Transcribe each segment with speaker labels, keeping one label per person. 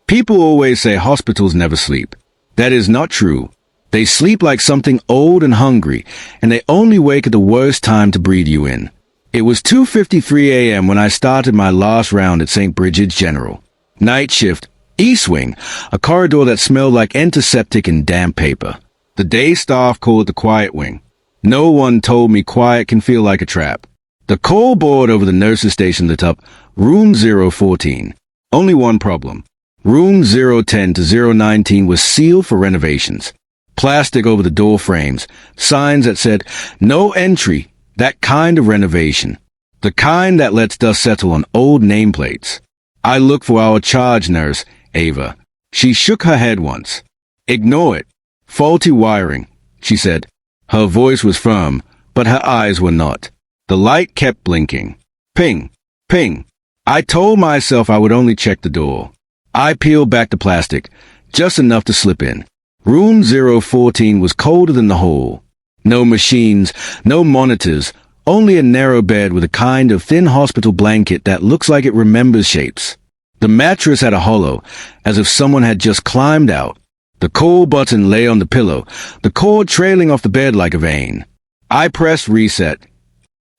Speaker 1: People always say hospitals never sleep. That is not true. They sleep like something old and hungry, and they only wake at the worst time to breathe you in. It was 2:53 a.m. when I started my last round at St. Bridget's General. Night shift, East Wing, a corridor that smelled like antiseptic and damp paper. The day staff called it the quiet wing. No one told me quiet can feel like a trap. The call board over the nurse's station lit up, room 014. Only one problem. Room 010 to 019 was sealed for renovations. Plastic over the door frames, signs that said, no entry, that kind of renovation. The kind that lets dust settle on old nameplates. I looked for our charge nurse, Ava. She shook her head once. Ignore it. Faulty wiring, she said. Her voice was firm, but her eyes were not. The light kept blinking. Ping, ping. I told myself I would only check the door. I peeled back the plastic, just enough to slip in. Room 014 was colder than the hall. No machines, no monitors, only a narrow bed with a kind of thin hospital blanket that looks like it remembers shapes. The mattress had a hollow, as if someone had just climbed out. The call button lay on the pillow, the cord trailing off the bed like a vein. I pressed reset.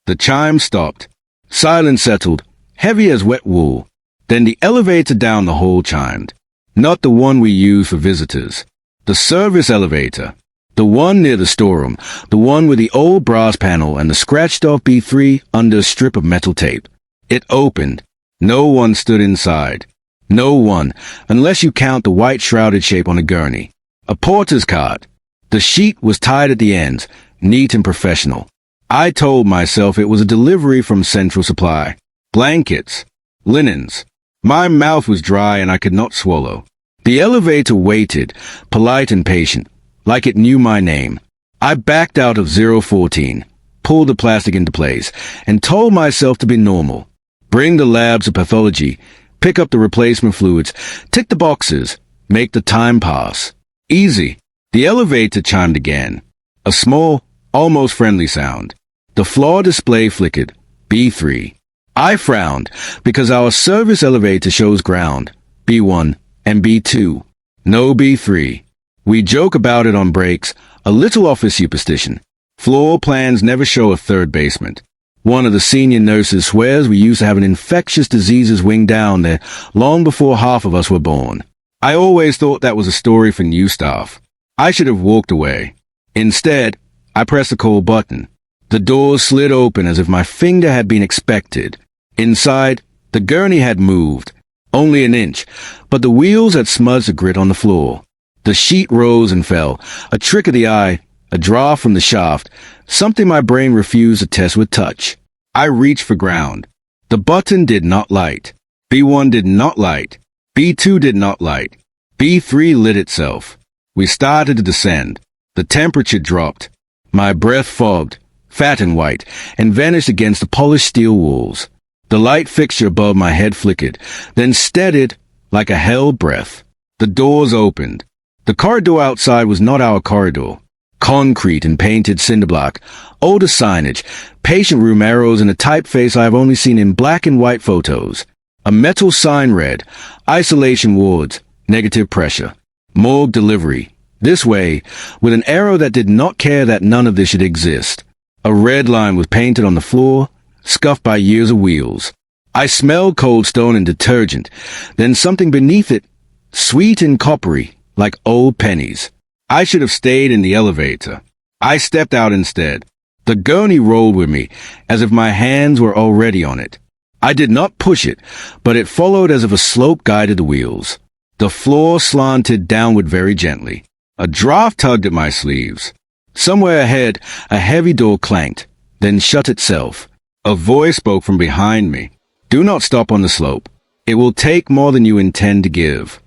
Speaker 1: The chime stopped. Silence settled, heavy as wet wool. Then the elevator down the hall chimed. Not the one we use for visitors. The service elevator. The one near the storeroom. The one with the old brass panel and the scratched-off B3 under a strip of metal tape. It opened. No one stood inside. No one, unless you count the white shrouded shape on a gurney. A porter's cart. The sheet was tied at the ends, neat and professional. I told myself it was a delivery from Central Supply. Blankets. Linens. My mouth was dry and I could not swallow. The elevator waited, polite and patient, like it knew my name. I backed out of 014, pulled the plastic into place, and told myself to be normal. Bring the labs of pathology, pick up the replacement fluids, tick the boxes, make the time pass. Easy. The elevator chimed again. A small, almost friendly sound. The floor display flickered. B3. I frowned, because our service elevator shows ground, B1, and B2. No B3. We joke about it on breaks, a little office superstition. Floor plans never show a third basement. One of the senior nurses swears we used to have an infectious diseases wing down there long before half of us were born. I always thought that was a story for new staff. I should have walked away. Instead, I pressed the call button. The doors slid open as if my finger had been expected. Inside, the gurney had moved. Only an inch, but the wheels had smudged the grit on the floor. The sheet rose and fell, a trick of the eye, a draft from the shaft, something my brain refused to test with touch. I reached for ground. The button did not light. B1 did not light. B2 did not light. B3 lit itself. We started to descend. The temperature dropped. My breath fogged, fat and white, and vanished against the polished steel walls. The light fixture above my head flickered, then steadied like a held breath. The doors opened. The corridor outside was not our corridor. Concrete and painted cinder block, older signage, patient room arrows, and a typeface I have only seen in black and white photos. A metal sign read, isolation wards, negative pressure. Morgue delivery. This way, with an arrow that did not care that none of this should exist. A red line was painted on the floor, scuffed by years of wheels. I smelled cold stone and detergent, then something beneath it, sweet and coppery, like old pennies. I should have stayed in the elevator. I stepped out instead. The gurney rolled with me, as if my hands were already on it. I did not push it, but it followed as if a slope guided the wheels. The floor slanted downward very gently. A draft tugged at my sleeves. Somewhere ahead, a heavy door clanked, then shut itself. A voice spoke from behind me. Do not stop on the slope. It will take more than you intend to give.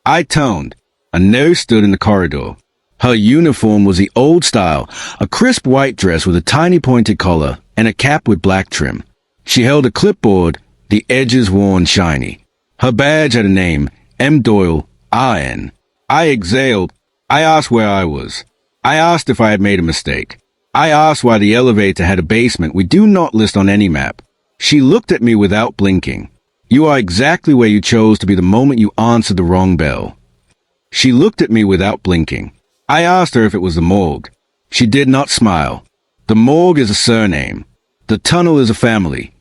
Speaker 1: I toned. A nurse stood in the corridor. Her uniform was the old style, a crisp white dress with a tiny pointed collar and a cap with black trim. She held a clipboard, the edges worn shiny. Her badge had a name, M. Doyle, RN. I exhaled. I asked where I was. I asked if I had made a mistake. I asked why the elevator had a basement we do not list on any map. She looked at me without blinking. You are exactly where you chose to be the moment you answered the wrong bell. She looked at me without blinking. I asked her if it was the morgue. She did not smile. The morgue is a surname. The tunnel is a family.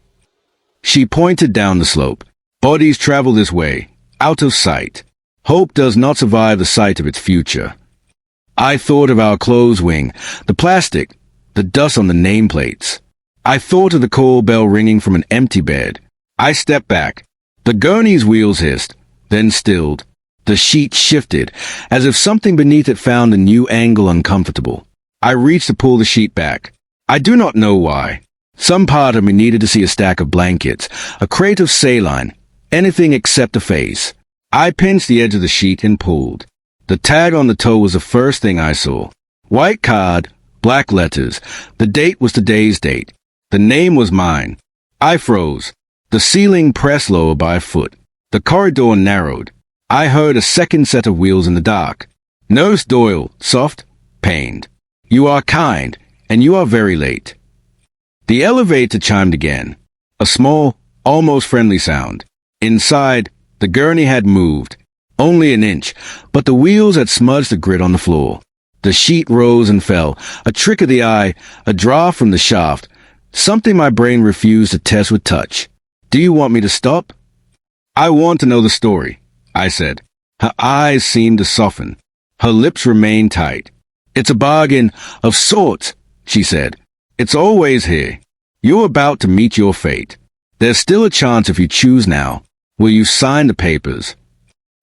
Speaker 1: She pointed down the slope. Bodies travel this way, out of sight. Hope does not survive the sight of its future. I thought of our clothes wing, the plastic, the dust on the nameplates. I thought of the call bell ringing from an empty bed. I stepped back. The gurney's wheels hissed, then stilled. The sheet shifted, as if something beneath it found a new angle uncomfortable. I reached to pull the sheet back. I do not know why. Some part of me needed to see a stack of blankets, a crate of saline, anything except a face. I pinched the edge of the sheet and pulled. The tag on the toe was the first thing I saw. White card, black letters. The date was today's date. The name was mine. I froze. The ceiling pressed lower by a foot. The corridor narrowed. I heard a second set of wheels in the dark. Nurse Doyle, soft, pained. You are kind, and you are very late. The elevator chimed again. A small, almost friendly sound. Inside, the gurney had moved. Only an inch, but the wheels had smudged the grit on the floor. The sheet rose and fell, a trick of the eye, a draft from the shaft, something my brain refused to test with touch. Do you want me to stop? I want to know the story, I said. Her eyes seemed to soften. Her lips remained tight. It's a bargain of sorts, she said. It's always here. You're about to meet your fate. There's still a chance if you choose now. Will you sign the papers?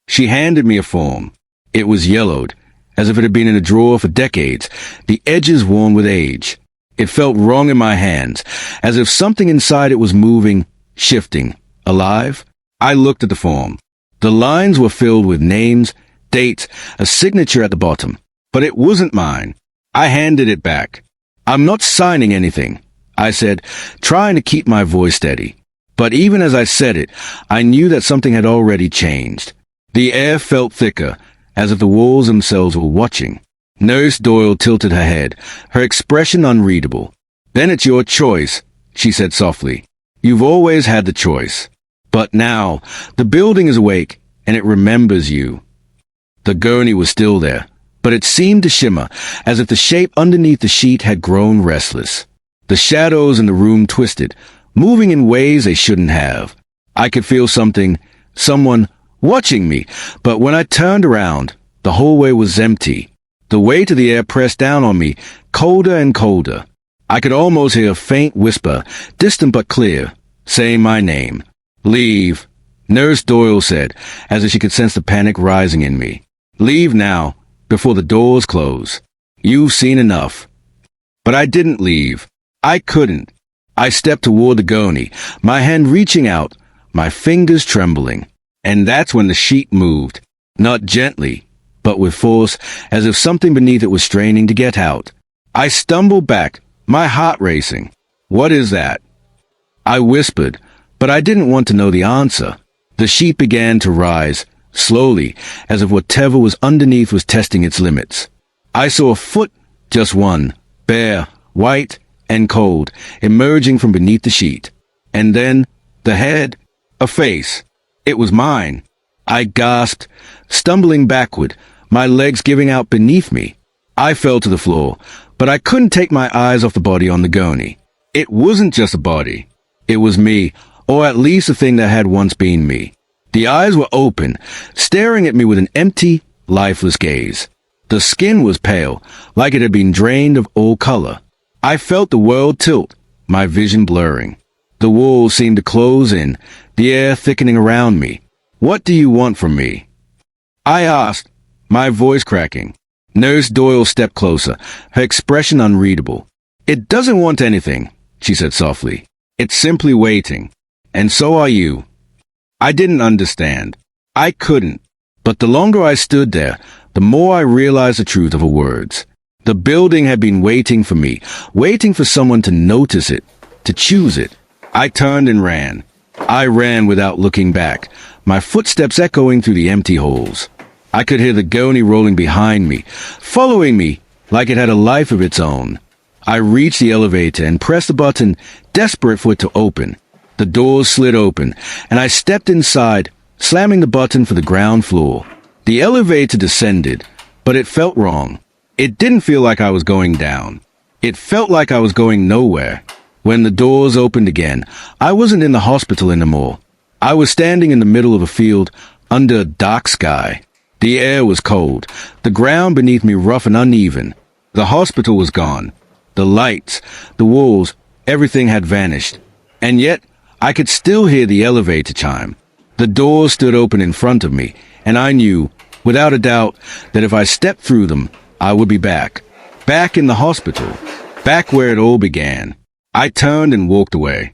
Speaker 1: She handed me a form. It was yellowed, as if it had been in a drawer for decades, the edges worn with age. It felt wrong in my hands, as if something inside it was moving, shifting, alive. I looked at the form. The lines were filled with names, dates, a signature at the bottom. But it wasn't mine. I handed it back. I'm not signing anything, I said, trying to keep my voice steady. But even as I said it, I knew that something had already changed. The air felt thicker, as if the walls themselves were watching. Nurse Doyle tilted her head, her expression unreadable. Then it's your choice, she said softly. You've always had the choice. But now, the building is awake, and it remembers you. The gurney was still there, but it seemed to shimmer, as if the shape underneath the sheet had grown restless. The shadows in the room twisted, moving in ways they shouldn't have. I could feel something, someone, watching me, but when I turned around, the hallway was empty. The weight of the air pressed down on me, colder and colder. I could almost hear a faint whisper, distant but clear, saying my name. Leave, Nurse Doyle said, as if she could sense the panic rising in me. Leave now, before the doors close. You've seen enough. But I didn't leave. I couldn't. I stepped toward the gurney, my hand reaching out, my fingers trembling. And that's when the sheet moved. Not gently, but with force, as if something beneath it was straining to get out. I stumbled back, my heart racing. What is that? I whispered, but I didn't want to know the answer. The sheet began to rise, slowly, as if whatever was underneath was testing its limits. I saw a foot, just one, bare, white, and cold, emerging from beneath the sheet. And then, the head, a face. It was mine. I gasped, stumbling backward, my legs giving out beneath me. I fell to the floor, but I couldn't take my eyes off the body on the gurney. It wasn't just a body. It was me, or at least the thing that had once been me. The eyes were open, staring at me with an empty, lifeless gaze. The skin was pale, like it had been drained of all color. I felt the world tilt, my vision blurring. The walls seemed to close in, the air thickening around me. What do you want from me? I asked, my voice cracking. Nurse Doyle stepped closer, her expression unreadable. It doesn't want anything, she said softly. It's simply waiting. And so are you. I didn't understand. I couldn't. But the longer I stood there, the more I realized the truth of her words. The building had been waiting for me, waiting for someone to notice it, to choose it. I turned and ran. I ran without looking back, my footsteps echoing through the empty halls. I could hear the gurney rolling behind me, following me like it had a life of its own. I reached the elevator and pressed the button, desperate for it to open. The doors slid open, and I stepped inside, slamming the button for the ground floor. The elevator descended, but it felt wrong. It didn't feel like I was going down. It felt like I was going nowhere. When the doors opened again, I wasn't in the hospital anymore. I was standing in the middle of a field, under a dark sky. The air was cold, the ground beneath me rough and uneven. The hospital was gone. The lights, the walls, everything had vanished. And yet, I could still hear the elevator chime. The doors stood open in front of me, and I knew, without a doubt, that if I stepped through them, I would be back. Back in the hospital. Back where it all began. I turned and walked away.